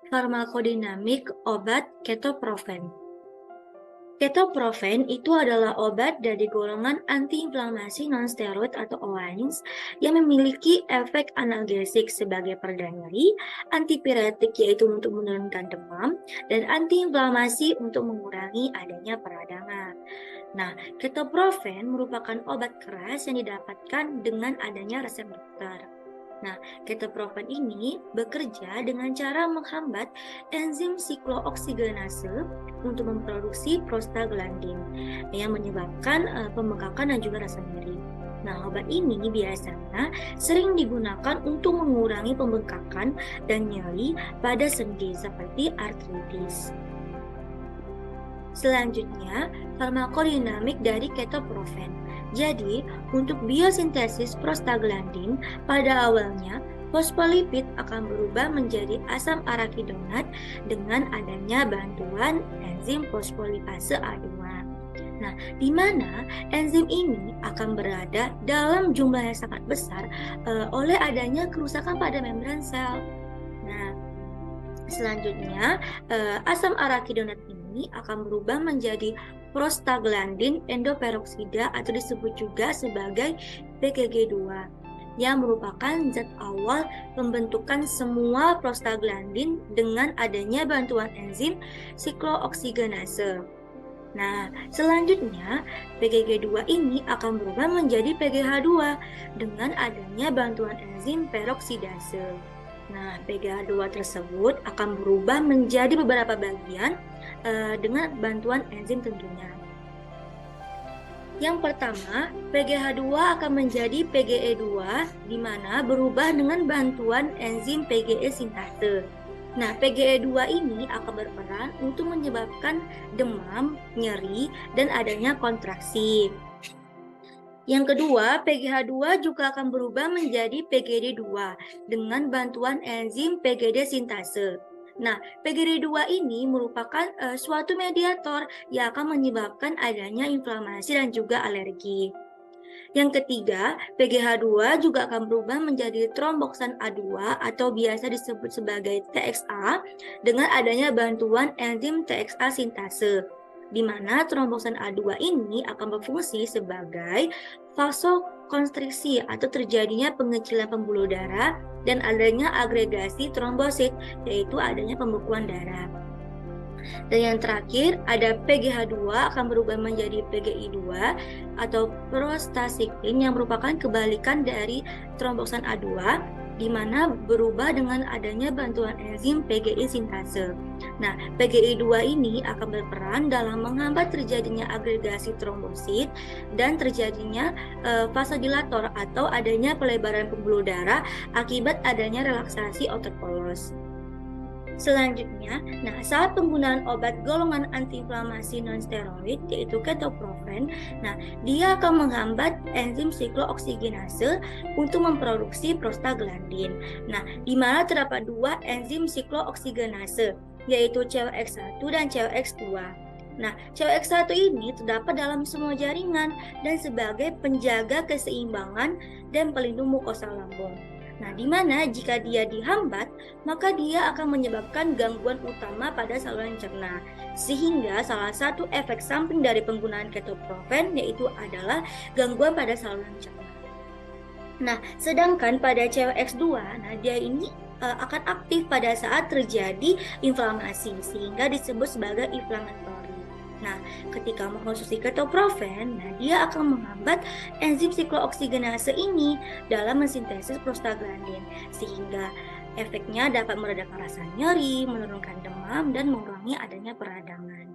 Farmakodinamik obat ketoprofen. Ketoprofen itu adalah obat dari golongan antiinflamasi nonsteroid atau OANs yang memiliki efek analgesik sebagai pereda nyeri, antipiretik yaitu untuk menurunkan demam, dan antiinflamasi untuk mengurangi adanya peradangan. Nah, ketoprofen merupakan obat keras yang didapatkan dengan adanya resep dokter. Nah, ketoprofen ini bekerja dengan cara menghambat enzim siklooksigenase untuk memproduksi prostaglandin yang menyebabkan pembengkakan dan juga rasa nyeri. Nah, obat ini biasanya sering digunakan untuk mengurangi pembengkakan dan nyeri pada sendi seperti artritis. Selanjutnya, farmakodinamik dari ketoprofen. Jadi, untuk biosintesis prostaglandin, pada awalnya fosfolipid akan berubah menjadi asam arakidonat dengan adanya bantuan enzim fosfolipase A2. Nah, di mana enzim ini akan berada dalam jumlah yang sangat besar oleh adanya kerusakan pada membran sel. Nah, selanjutnya, asam arakidonat ini akan berubah menjadi prostaglandin endoperoksida atau disebut juga sebagai PGG2 yang merupakan zat awal pembentukan semua prostaglandin dengan adanya bantuan enzim siklooksigenase. Nah, selanjutnya PGG2 ini akan berubah menjadi PGH2 dengan adanya bantuan enzim peroksidase. Nah, PGH2 tersebut akan berubah menjadi beberapa bagian dengan bantuan enzim tentunya. Yang pertama, PGH2 akan menjadi PGE2 di mana berubah dengan bantuan enzim PGE sintase. Nah, PGE2 ini akan berperan untuk menyebabkan demam, nyeri, dan adanya kontraksi. Yang kedua, PGH2 juga akan berubah menjadi PGD2 dengan bantuan enzim PGD sintase. Nah, PGD2 ini merupakan suatu mediator yang akan menyebabkan adanya inflamasi dan juga alergi. Yang ketiga, PGH2 juga akan berubah menjadi tromboksan A2 atau biasa disebut sebagai TXA dengan adanya bantuan enzim TXA sintase, di mana tromboksan A2 ini akan berfungsi sebagai vasokonstriksi atau terjadinya pengecilan pembuluh darah dan adanya agregasi trombosit, yaitu adanya pembekuan darah. Dan yang terakhir ada PGH2 akan berubah menjadi PGI2 atau prostasiklin yang merupakan kebalikan dari tromboksan A2 di mana berubah dengan adanya bantuan enzim PGI sintase. Nah, PGI2 ini akan berperan dalam menghambat terjadinya agregasi trombosit dan terjadinya vasodilator atau adanya pelebaran pembuluh darah akibat adanya relaksasi otot polos. Selanjutnya, saat penggunaan obat golongan antiinflamasi nonsteroid yaitu ketoprofen, dia akan menghambat enzim siklooksigenase untuk memproduksi prostaglandin. Di mana terdapat dua enzim siklooksigenase yaitu COX1 dan COX2. COX1 ini terdapat dalam semua jaringan dan sebagai penjaga keseimbangan dan pelindung mukosa lambung. Di mana jika dia dihambat, maka dia akan menyebabkan gangguan utama pada saluran cerna. Sehingga salah satu efek samping dari penggunaan ketoprofen yaitu adalah gangguan pada saluran cerna. Sedangkan pada COX2, dia ini akan aktif pada saat terjadi inflamasi sehingga disebut sebagai inflamatori. Ketika mengkonsumsi ketoprofen, dia akan menghambat enzim siklooksigenase ini dalam mensintesis prostaglandin, sehingga efeknya dapat meredakan rasa nyeri, menurunkan demam, dan mengurangi adanya peradangan.